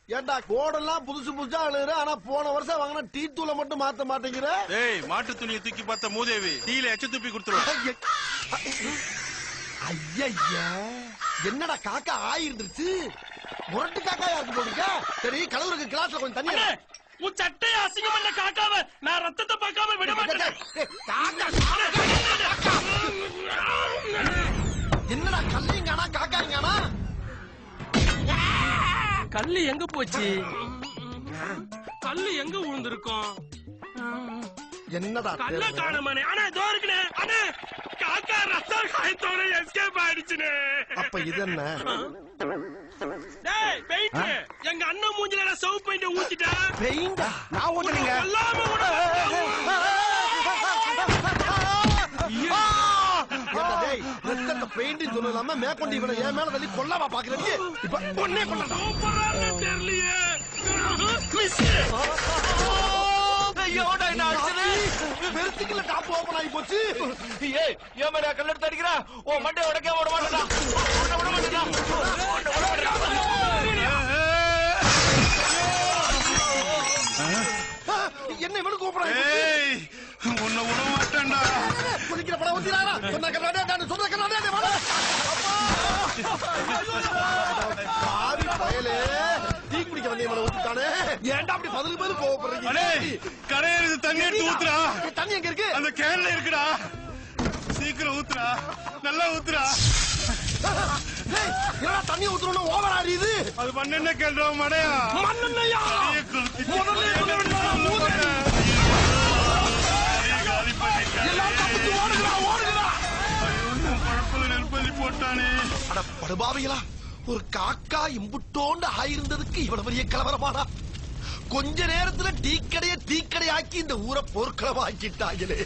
ஏண்டா கோடெல்லாம் புதுசு புதுசா அழுகுற, ஆனா போன வருஷம் வாங்கின டீ தூளை மட்டும் மாத்த மாட்டேங்கிற. ஏய், மாட்டு துணியை தூக்கி பார்த்த மூதேவி டீல எச்ச துப்பி கொடுத்துருவோம். ஐயா, என்னடா காக்கா ஆயிருந்துருச்சு, முரட்டு காக்காயா இருக்கு போடுங்க. சரி, கலவருக்கு கிளாஸ்ல கொஞ்சம் தண்ணி. உன் சட்டையை அசிங்கம் பண்ண காக்காவ நான் ரத்தத்தை பார்க்காம விட மாட்டேன். என்னடா கல்லிங்கானா காக்காங்கானா? கல்லு எங்க போச்சு? கல்லு எங்க விழுந்திருக்கோம்? என்னடா கல்ல காணமானே. ஆனா இதோ இருக்குனே. அண்ணே, காக்கா ரத்தம் காயத்தோட எஸ்கேப் ஆயிடுச்சுனே. அப்ப இது என்ன? டேய் பெயிண்ட், எங்க அண்ணன் மூஞ்சில நான் சவுப் பெயிண்ட் ஊத்திட்டா. பெயிண்டா? நான் ஊத்துறீங்க. எல்லாமே ஊட. ரத்தத்தை பெயிண்ட் சொல்லலாம மேற்கொண்டு இவனை என் மேல தள்ளி கொல்லவா பாக்குறீங்க? இப்ப ஒன்னே கொண்டா தெரியலையே. பெருத்துக்குள்ள டாப் ஓபன் ஆகி போச்சு. ஏய், ஏன் மேல கல்லெடுத்து அடிக்கிறா? ஓ மண்டை உடைக்க விட மாட்டேடா. என்ன இவனு கூப்பிடுறாங்க? ஏய், உன்னை விட மாட்டேன்டா. குளிக்கிற படம் ஊத்தினாரா? சொன்ன கண்ணாடே, நான் சொல்ற கண்ணாடே, வாடா. பாவி பயலே, டீ குடிக்க வந்தே மேல ஊத்திட்டானே. ஏன்டா அப்படி பதிலுக்கு பதில் கோவப்படுறீங்க? அடே, கரையிறது தண்ணி எடுத்து ஊத்துறா. தண்ணி எங்க இருக்கு? அந்த கேன்ல இருக்குடா. சீக்கிரம் ஊத்துறா, நல்லா ஊத்துறா. என்னடா தண்ணி ஊத்துறோம் ஓவர் ஆறியுது? அது மண்ணெண்ண கேள்றா மடையா. மண்ணெண்ணையா? முதல்ல சொல்ல வேண்டாம். எல்லாரும் தப்பிச்சு ஓடுகிறா, ஓடுகிறா. பழப்பல நெருப்பள்ளி போட்டானே. அட படுபாவிகளா, ஒரு காக்கா இம்புட்டோண்டு ஆயிருந்ததுக்கு இவ்வளவு பெரிய கலவரமாடா. கொஞ்ச நேரத்துல டீக்கடைய டீக்கடையாக்கி இந்த ஊரை போர்க்களமாக்கிட்டாங்களே.